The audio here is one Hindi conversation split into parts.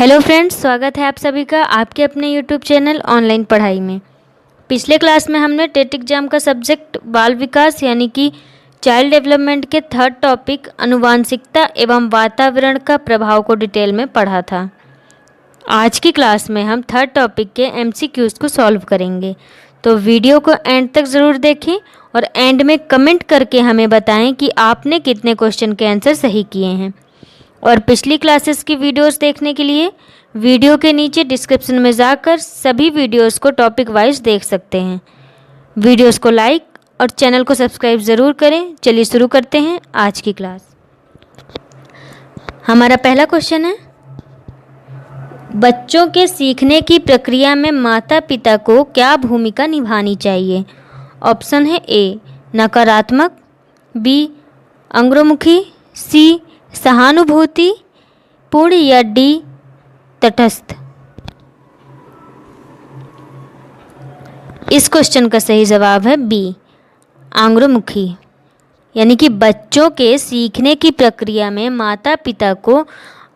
हेलो फ्रेंड्स, स्वागत है आप सभी का आपके अपने यूट्यूब चैनल ऑनलाइन पढ़ाई में। पिछले क्लास में हमने टेट एग्जाम का सब्जेक्ट बाल विकास यानी कि चाइल्ड डेवलपमेंट के थर्ड टॉपिक आनुवांशिकता एवं वातावरण का प्रभाव को डिटेल में पढ़ा था। आज की क्लास में हम थर्ड टॉपिक के एमसीक्यूज़ को सॉल्व करेंगे, तो वीडियो को एंड तक ज़रूर देखें और एंड में कमेंट करके हमें बताएं कि आपने कितने क्वेश्चन के आंसर सही किए हैं। और पिछली क्लासेस की वीडियोस देखने के लिए वीडियो के नीचे डिस्क्रिप्शन में जाकर सभी वीडियोस को टॉपिक वाइज देख सकते हैं। वीडियोस को लाइक और चैनल को सब्सक्राइब ज़रूर करें। चलिए शुरू करते हैं आज की क्लास। हमारा पहला क्वेश्चन है, बच्चों के सीखने की प्रक्रिया में माता पिता को क्या भूमिका निभानी चाहिए। ऑप्शन है ए नकारात्मक, बी अंग्रमुखी, सी सहानुभूति पूर्ण या डी तटस्थ। इस क्वेश्चन का सही जवाब है बी आंग्रमुखी, यानी कि बच्चों के सीखने की प्रक्रिया में माता पिता को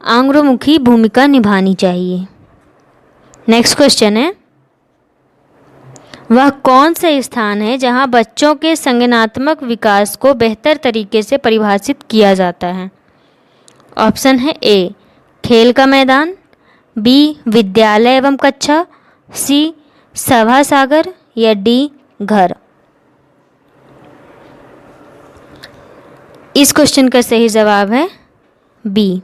आंग्रमुखी भूमिका निभानी चाहिए। नेक्स्ट क्वेश्चन है, वह कौन सा स्थान है जहां बच्चों के संज्ञानात्मक विकास को बेहतर तरीके से परिभाषित किया जाता है। ऑप्शन है ए खेल का मैदान, बी विद्यालय एवं कक्षा, सी सभा सागर या डी घर। इस क्वेश्चन का सही जवाब है बी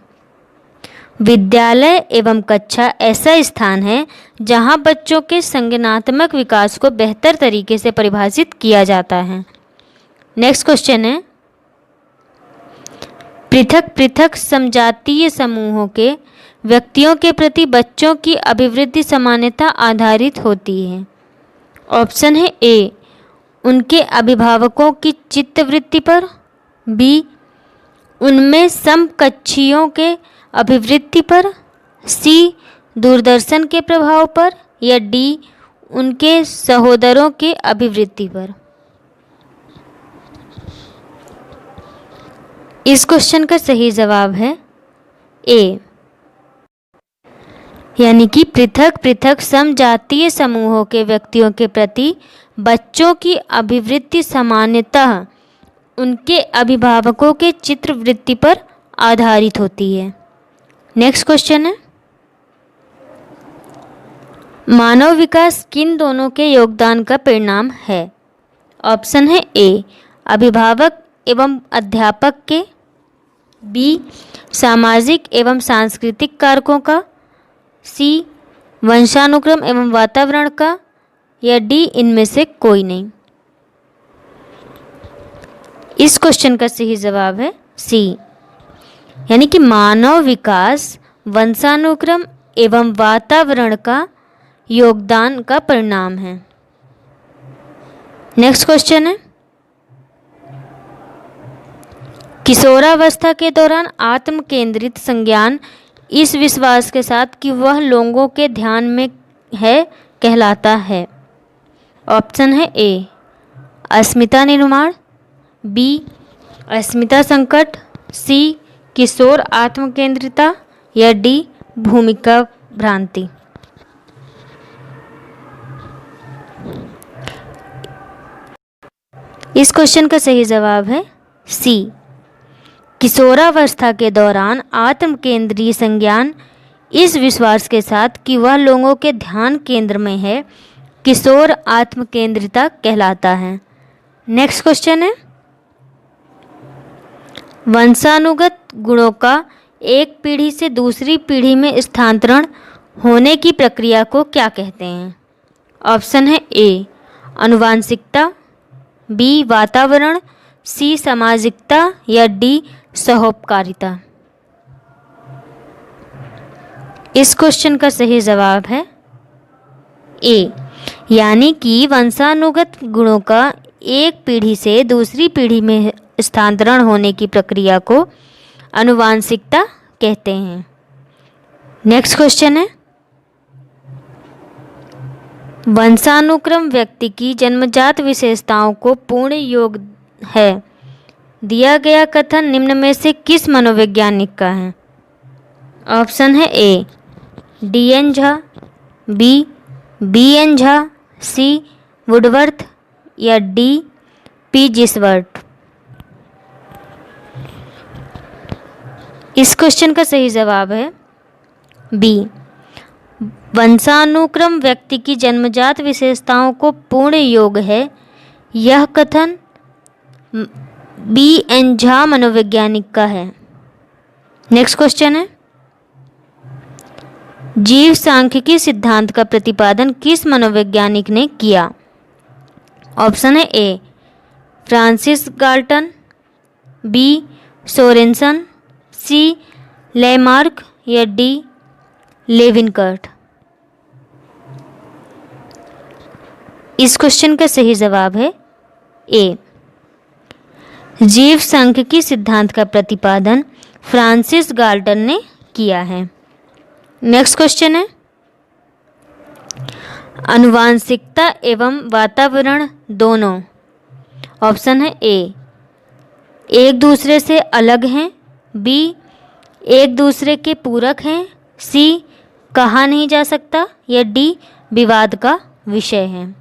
विद्यालय एवं कक्षा ऐसा स्थान है जहां बच्चों के संज्ञानात्मक विकास को बेहतर तरीके से परिभाषित किया जाता है। नेक्स्ट क्वेश्चन है, पृथक पृथक समजातीय समूहों के व्यक्तियों के प्रति बच्चों की अभिवृद्धि समानता आधारित होती है। ऑप्शन है ए उनके अभिभावकों की चित्तवृत्ति पर, बी उनमें समकक्षियों के अभिवृत्ति पर, सी दूरदर्शन के प्रभाव पर या डी उनके सहोदरों के अभिवृत्ति पर। इस क्वेश्चन का सही जवाब है ए, यानी कि पृथक पृथक समजातीय समूहों के व्यक्तियों के प्रति बच्चों की अभिवृत्ति सामान्यतः उनके अभिभावकों के चित्तवृत्ति पर आधारित होती है। नेक्स्ट क्वेश्चन है, मानव विकास किन दोनों के योगदान का परिणाम है। ऑप्शन है ए अभिभावक एवं अध्यापक के, बी सामाजिक एवं सांस्कृतिक कारकों का, सी वंशानुक्रम एवं वातावरण का या डी इनमें से कोई नहीं। इस क्वेश्चन का सही जवाब है सी, यानी कि मानव विकास वंशानुक्रम एवं वातावरण का योगदान का परिणाम है। नेक्स्ट क्वेश्चन है, किशोरावस्था के दौरान आत्म केंद्रित संज्ञान इस विश्वास के साथ कि वह लोगों के ध्यान में है कहलाता है। ऑप्शन है ए अस्मिता निर्माण, बी अस्मिता संकट, सी किशोर आत्मकेंद्रिता या डी भूमिका भ्रांति। इस क्वेश्चन का सही जवाब है सी किशोरावस्था के दौरान आत्म केंद्रीय संज्ञान इस विश्वास के साथ कि वह लोगों के ध्यान केंद्र में है किशोर आत्म केंद्रिता कहलाता है। नेक्स्ट क्वेश्चन है, वंशानुगत गुणों का एक पीढ़ी से दूसरी पीढ़ी में स्थानांतरण होने की प्रक्रिया को क्या कहते हैं। ऑप्शन है ए आनुवांशिकता, बी वातावरण, सी सामाजिकता या डी सहोपकारिता। इस क्वेश्चन का सही जवाब है ए, यानी कि वंशानुगत गुणों का एक पीढ़ी से दूसरी पीढ़ी में स्थानांतरण होने की प्रक्रिया को आनुवांशिकता कहते हैं। नेक्स्ट क्वेश्चन है, वंशानुक्रम व्यक्ति की जन्मजात विशेषताओं को पूर्ण योग है। दिया गया कथन निम्न में से किस मनोवैज्ञानिक का है। ऑप्शन है A D N Jha, B N Jha, C Woodworth या डी पी जिसवर्थ। इस क्वेश्चन का सही जवाब है बी। वंशानुक्रम व्यक्ति की जन्मजात विशेषताओं को पूर्ण योग है, यह कथन बी एन झा मनोवैज्ञानिक का है। नेक्स्ट क्वेश्चन है, जीव सांख्यिकी सिद्धांत का प्रतिपादन किस मनोवैज्ञानिक ने किया? ऑप्शन है ए फ्रांसिस गाल्टन, बी सोरेनसन, सी लेमार्क या डी लेविनकर्ट। इस क्वेश्चन का सही जवाब है ए। जीव सांख्यिकी सिद्धांत का प्रतिपादन फ्रांसिस गाल्टन ने किया है। नेक्स्ट क्वेश्चन है, आनुवांशिकता एवं वातावरण दोनों, ऑप्शन है ए एक दूसरे से अलग हैं, बी एक दूसरे के पूरक हैं, सी कहा नहीं जा सकता या डी विवाद का विषय है।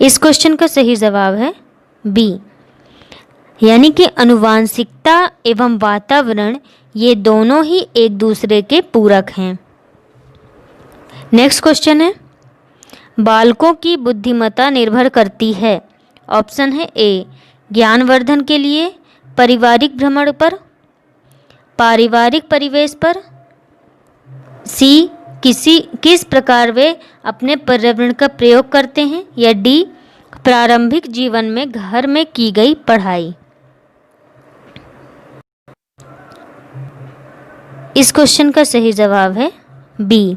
इस क्वेश्चन का सही जवाब है बी, यानी कि आनुवांशिकता एवं वातावरण ये दोनों ही एक दूसरे के पूरक हैं। नेक्स्ट क्वेश्चन है, बालकों की बुद्धिमत्ता निर्भर करती है। ऑप्शन है ए ज्ञानवर्धन के लिए, पारिवारिक भ्रमण पर, पारिवारिक परिवेश पर, सी किस प्रकार वे अपने पर्यावरण का प्रयोग करते हैं या डी प्रारंभिक जीवन में घर में की गई पढ़ाई। इस क्वेश्चन का सही जवाब है बी,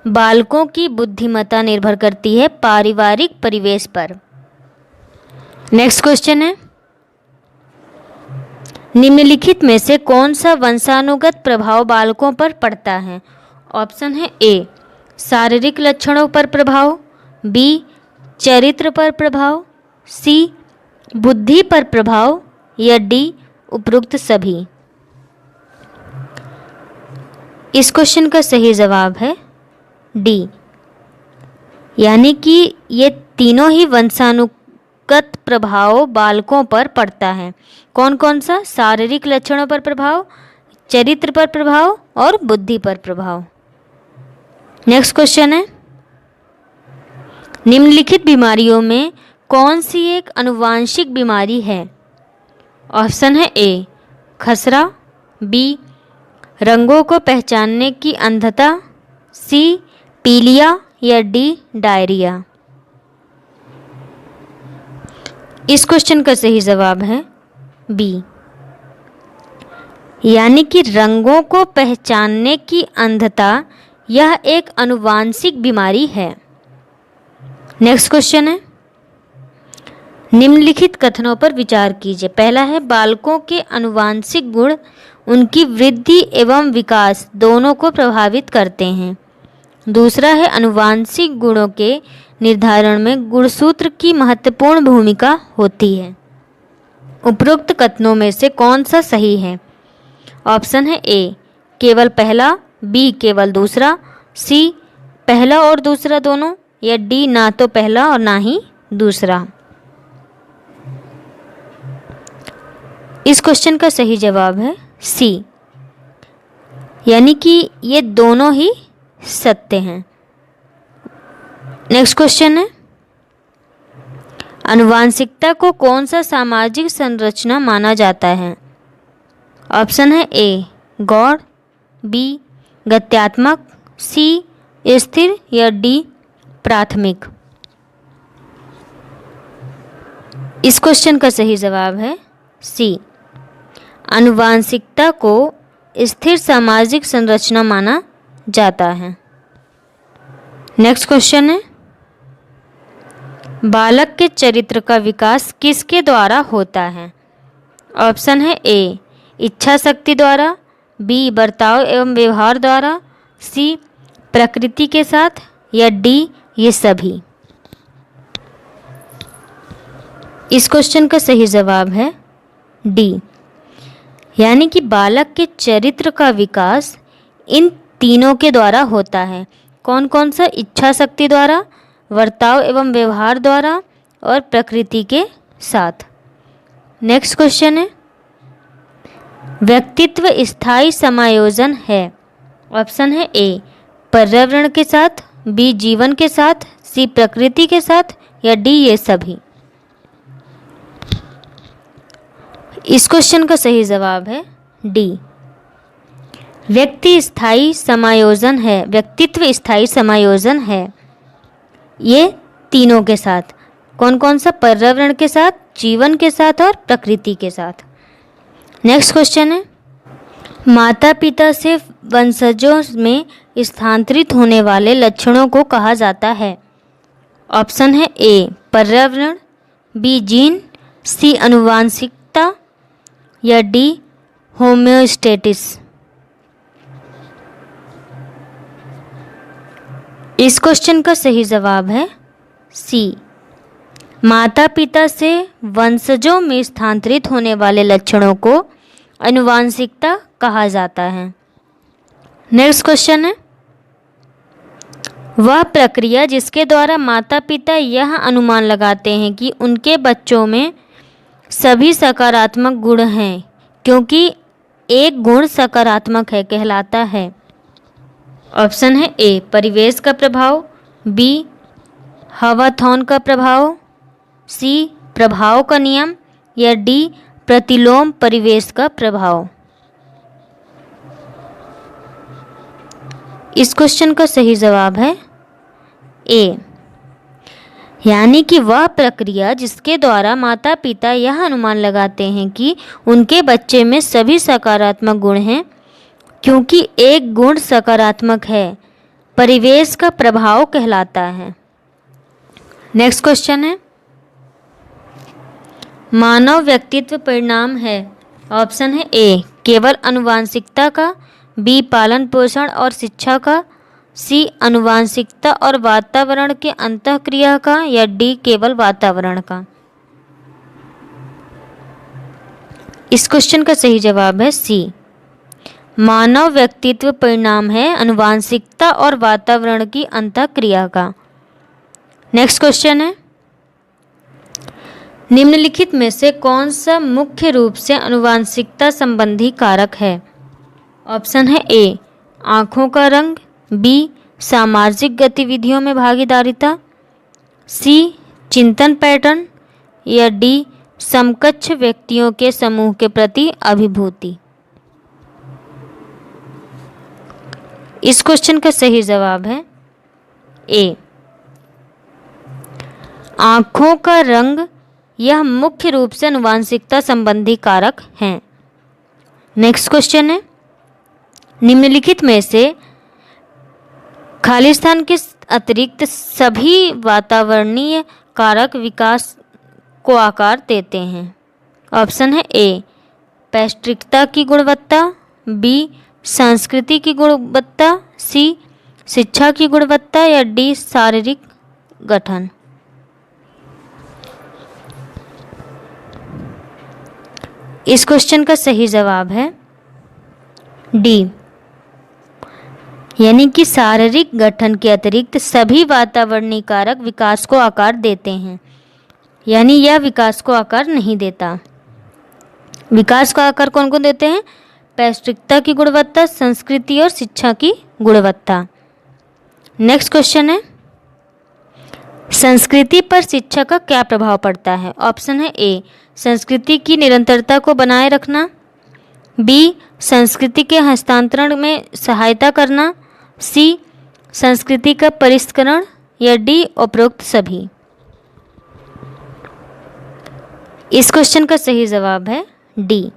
बालकों की बुद्धिमत्ता निर्भर करती है पारिवारिक परिवेश पर। नेक्स्ट क्वेश्चन है, निम्नलिखित में से कौन सा वंशानुगत प्रभाव बालकों पर पड़ता है? ऑप्शन है ए शारीरिक लक्षणों पर प्रभाव, बी चरित्र पर प्रभाव, सी बुद्धि पर प्रभाव या डी उपरोक्त सभी। इस क्वेश्चन का सही जवाब है डी, यानी कि ये तीनों ही वंशानुगत प्रभाव बालकों पर पड़ता है। कौन कौन सा? शारीरिक लक्षणों पर प्रभाव, चरित्र पर प्रभाव और बुद्धि पर प्रभाव। नेक्स्ट क्वेश्चन है, निम्नलिखित बीमारियों में कौन सी एक आनुवांशिक बीमारी है? ऑप्शन है ए खसरा, बी रंगों को पहचानने की अंधता, सी पीलिया या डी डायरिया। इस क्वेश्चन का सही जवाब है बी, यानी कि रंगों को पहचानने की अंधता यह एक आनुवांशिक बीमारी है। नेक्स्ट क्वेश्चन है, निम्नलिखित कथनों पर विचार कीजिए। पहला है बालकों के आनुवांशिक गुण उनकी वृद्धि एवं विकास दोनों को प्रभावित करते हैं। दूसरा है आनुवांशिक गुणों के निर्धारण में गुणसूत्र की महत्वपूर्ण भूमिका होती है। उपरोक्त कथनों में से कौन सा सही है? ऑप्शन है ए केवल पहला, बी केवल दूसरा, सी पहला और दूसरा दोनों या डी ना तो पहला और ना ही दूसरा। इस क्वेश्चन का सही जवाब है सी, यानी कि ये दोनों ही सत्य हैं। नेक्स्ट क्वेश्चन है, आनुवांशिकता को कौन सा सामाजिक संरचना माना जाता है? ऑप्शन है ए गौण, बी गत्यात्मक, सी स्थिर या डी प्राथमिक। इस क्वेश्चन का सही जवाब है सी, आनुवांशिकता को स्थिर सामाजिक संरचना माना जाता है। नेक्स्ट क्वेश्चन है, बालक के चरित्र का विकास किसके द्वारा होता है? ऑप्शन है ए इच्छा शक्ति द्वारा, बी बर्ताव एवं व्यवहार द्वारा, सी प्रकृति के साथ या डी ये सभी। इस क्वेश्चन का सही जवाब है डी, यानी कि बालक के चरित्र का विकास इन तीनों के द्वारा होता है। कौन कौन सा? इच्छा शक्ति द्वारा, वर्ताव एवं व्यवहार द्वारा और प्रकृति के साथ। नेक्स्ट क्वेश्चन है, व्यक्तित्व स्थायी समायोजन है। ऑप्शन है ए पर्यावरण के साथ, बी जीवन के साथ, सी प्रकृति के साथ या डी ये सभी। इस क्वेश्चन का सही जवाब है डी, व्यक्ति स्थायी समायोजन है, व्यक्तित्व स्थायी समायोजन है ये तीनों के साथ। कौन कौन सा? पर्यावरण के साथ, जीवन के साथ और प्रकृति के साथ। नेक्स्ट क्वेश्चन है, माता पिता से वंशजों में स्थानांतरित होने वाले लक्षणों को कहा जाता है। ऑप्शन है ए पर्यावरण, बी जीन, सी आनुवंशिकता या डी होम्योस्टेसिस। इस क्वेश्चन का सही जवाब है सी, माता पिता से वंशजों में स्थानांतरित होने वाले लक्षणों को आनुवंशिकता कहा जाता है। नेक्स्ट क्वेश्चन है, वह प्रक्रिया जिसके द्वारा माता पिता यह अनुमान लगाते हैं कि उनके बच्चों में सभी सकारात्मक गुण हैं क्योंकि एक गुण सकारात्मक है कहलाता है। ऑप्शन है ए परिवेश का प्रभाव, बी हवाथौन का प्रभाव, सी प्रभाव का नियम या डी प्रतिलोम परिवेश का प्रभाव। इस क्वेश्चन का सही जवाब है ए, यानी कि वह प्रक्रिया जिसके द्वारा माता पिता यह अनुमान लगाते हैं कि उनके बच्चे में सभी सकारात्मक गुण हैं क्योंकि एक गुण सकारात्मक है, परिवेश का प्रभाव कहलाता है। नेक्स्ट क्वेश्चन है, मानव व्यक्तित्व परिणाम है। ऑप्शन है ए केवल आनुवंशिकता का, बी पालन पोषण और शिक्षा का, सी आनुवंशिकता और वातावरण के अंतःक्रिया का या डी केवल वातावरण का। इस क्वेश्चन का सही जवाब है सी, मानव व्यक्तित्व परिणाम है आनुवंशिकता और वातावरण की अंतःक्रिया का। नेक्स्ट क्वेश्चन है, निम्नलिखित में से कौन सा मुख्य रूप से आनुवंशिकता संबंधी कारक है। ऑप्शन है ए आँखों का रंग, बी सामाजिक गतिविधियों में भागीदारिता, सी चिंतन पैटर्न या डी समकक्ष व्यक्तियों के समूह के प्रति अभिभूति। इस क्वेश्चन का सही जवाब है ए आँखों का रंग, यह मुख्य रूप से आनुवंशिकता संबंधी कारक हैं। नेक्स्ट क्वेश्चन है, निम्नलिखित में से खाली स्थान के अतिरिक्त सभी वातावरणीय कारक विकास को आकार देते हैं। ऑप्शन है ए पौष्टिकता की गुणवत्ता, बी संस्कृति की गुणवत्ता, सी शिक्षा की गुणवत्ता या डी शारीरिक गठन। इस क्वेश्चन का सही जवाब है डी, यानी कि शारीरिक गठन के अतिरिक्त सभी वातावरणीय कारक विकास को आकार देते हैं, यानी यह विकास को आकार नहीं देता। विकास का आकार कौन कौन देते हैं? पौष्टिकता की गुणवत्ता, संस्कृति और शिक्षा की गुणवत्ता। नेक्स्ट क्वेश्चन है, संस्कृति पर शिक्षा का क्या प्रभाव पड़ता है। ऑप्शन है ए संस्कृति की निरंतरता को बनाए रखना, बी संस्कृति के हस्तांतरण में सहायता करना, सी संस्कृति का परिष्करण या डी उपरोक्त सभी। इस क्वेश्चन का सही जवाब है डी,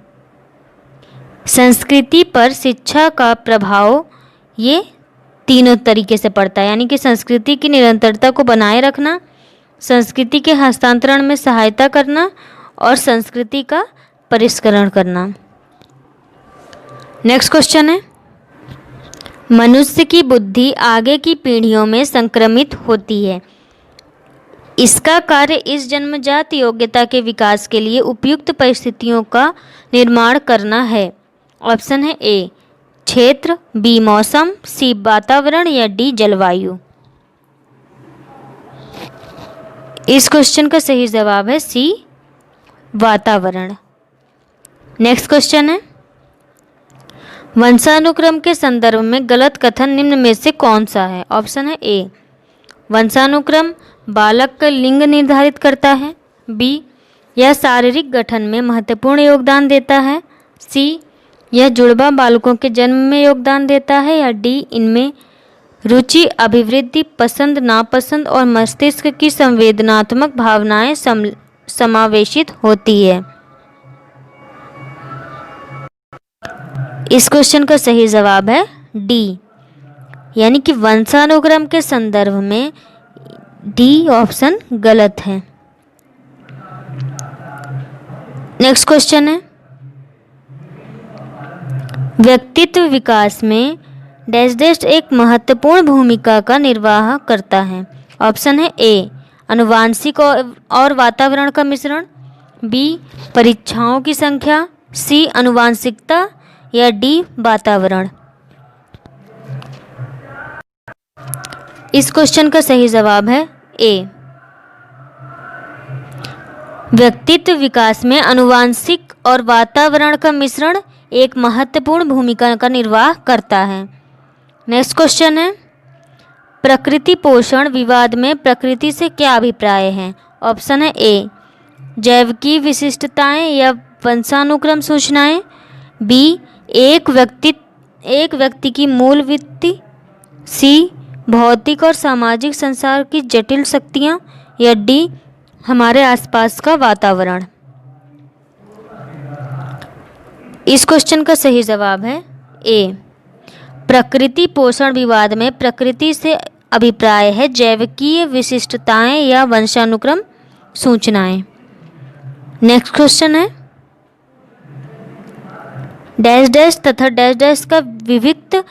संस्कृति पर शिक्षा का प्रभाव ये तीनों तरीके से पड़ता है, यानी कि संस्कृति की निरंतरता को बनाए रखना, संस्कृति के हस्तांतरण में सहायता करना और संस्कृति का परिष्करण करना। नेक्स्ट क्वेश्चन है, मनुष्य की बुद्धि आगे की पीढ़ियों में संक्रमित होती है। इसका कार्य इस जन्मजात योग्यता के विकास के लिए उपयुक्त परिस्थितियों का निर्माण करना है। ऑप्शन है ए क्षेत्र, बी मौसम, सी वातावरण या डी जलवायु। इस क्वेश्चन का सही जवाब है सी वातावरण। नेक्स्ट क्वेश्चन है, वंशानुक्रम के संदर्भ में गलत कथन निम्न में से कौन सा है। ऑप्शन है ए वंशानुक्रम बालक का लिंग निर्धारित करता है, बी यह शारीरिक गठन में महत्वपूर्ण योगदान देता है, सी यह जुड़वा बालकों के जन्म में योगदान देता है या डी इनमें रुचि, अभिवृद्धि, पसंद, नापसंद और मस्तिष्क की संवेदनात्मक भावनाएं समावेशित होती है। इस क्वेश्चन का सही जवाब है डी, यानी कि वंशानुक्रम के संदर्भ में डी ऑप्शन गलत है। नेक्स्ट क्वेश्चन है, व्यक्तित्व विकास में डैश डैश एक महत्वपूर्ण भूमिका का निर्वाह करता है। ऑप्शन है ए आनुवांशिक और वातावरण का मिश्रण, बी परीक्षाओं की संख्या, सी आनुवांशिकता या डी वातावरण। इस क्वेश्चन का सही जवाब है ए व्यक्तित्व विकास में आनुवांशिक और वातावरण का मिश्रण एक महत्वपूर्ण भूमिका का निर्वाह करता है। नेक्स्ट क्वेश्चन है, प्रकृति पोषण विवाद में प्रकृति से क्या अभिप्राय है। ऑप्शन है ए जैविकी विशिष्टताएं या वंशानुक्रम सूचनाएं, बी एक व्यक्ति की मूल वृत्ति, सी भौतिक और सामाजिक संसार की जटिल शक्तियाँ या डी हमारे आसपास का वातावरण। इस क्वेश्चन का सही जवाब है ए प्रकृति पोषण विवाद में प्रकृति से अभिप्राय है जैविकीय विशिष्टताएं या वंशानुक्रम सूचनाएं। नेक्स्ट क्वेश्चन है, डैश डैश तथा डैश डैश का विविक्त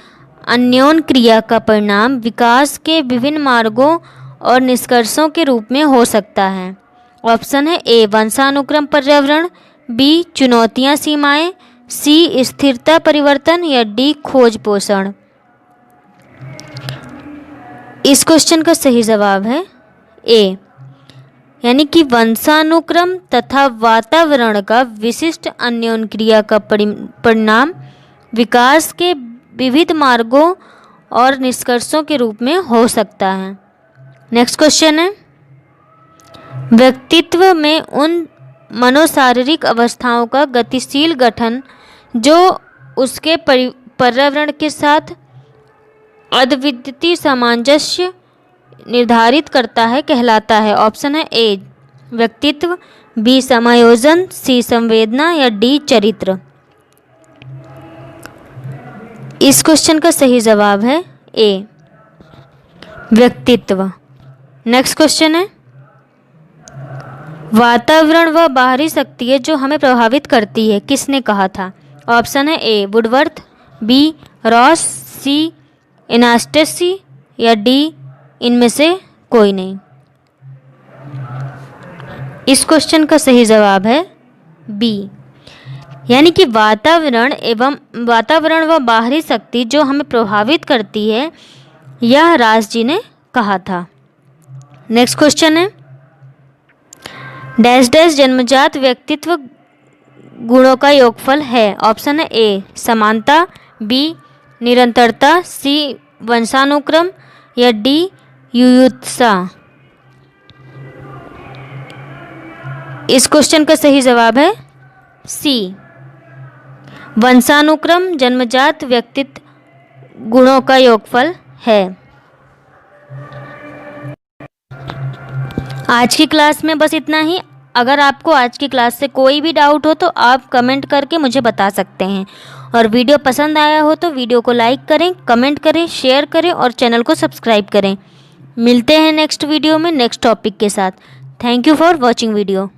अन्योन क्रिया का परिणाम विकास के विभिन्न मार्गों और निष्कर्षों के रूप में हो सकता है। ऑप्शन है ए वंशानुक्रम पर्यावरण, बी चुनौतियां सीमाएं, सी स्थिरता परिवर्तन या डी खोज पोषण। इस क्वेश्चन का सही जवाब है ए, यानी कि वंशानुक्रम तथा वातावरण का विशिष्ट अन्योन क्रिया का परिणाम विकास के विविध मार्गों और निष्कर्षों के रूप में हो सकता है। नेक्स्ट क्वेश्चन है, व्यक्तित्व में उन मनोशारीरिक अवस्थाओं का गतिशील गठन जो उसके पर्यावरण के साथ अद्वितीय सामंजस्य निर्धारित करता है कहलाता है। ऑप्शन है ए व्यक्तित्व, बी समायोजन, सी संवेदना या डी चरित्र। इस क्वेश्चन का सही जवाब है ए व्यक्तित्व। नेक्स्ट क्वेश्चन है, वातावरण व बाहरी शक्तियाँ जो हमें प्रभावित करती है किसने कहा था। ऑप्शन है ए वुडवर्थ, बी रॉस, सी एनास्टेसी या डी इनमें से कोई नहीं। इस क्वेश्चन का सही जवाब है बी, यानी कि वातावरण व बाहरी शक्ति जो हमें प्रभावित करती है यह रास जी ने कहा था। नेक्स्ट क्वेश्चन है, डैश डैश जन्मजात व्यक्तित्व गुणों का योगफल है। ऑप्शन है ए समानता, बी निरंतरता, सी वंशानुक्रम या डी युयुत्सा। इस क्वेश्चन का सही जवाब है सी वंशानुक्रम जन्मजात व्यक्तित्व गुणों का योगफल है। आज की क्लास में बस इतना ही। अगर आपको आज की क्लास से कोई भी डाउट हो तो आप कमेंट करके मुझे बता सकते हैं, और वीडियो पसंद आया हो तो वीडियो को लाइक करें, कमेंट करें, शेयर करें और चैनल को सब्सक्राइब करें। मिलते हैं नेक्स्ट वीडियो में नेक्स्ट टॉपिक के साथ। Thank you for watching video.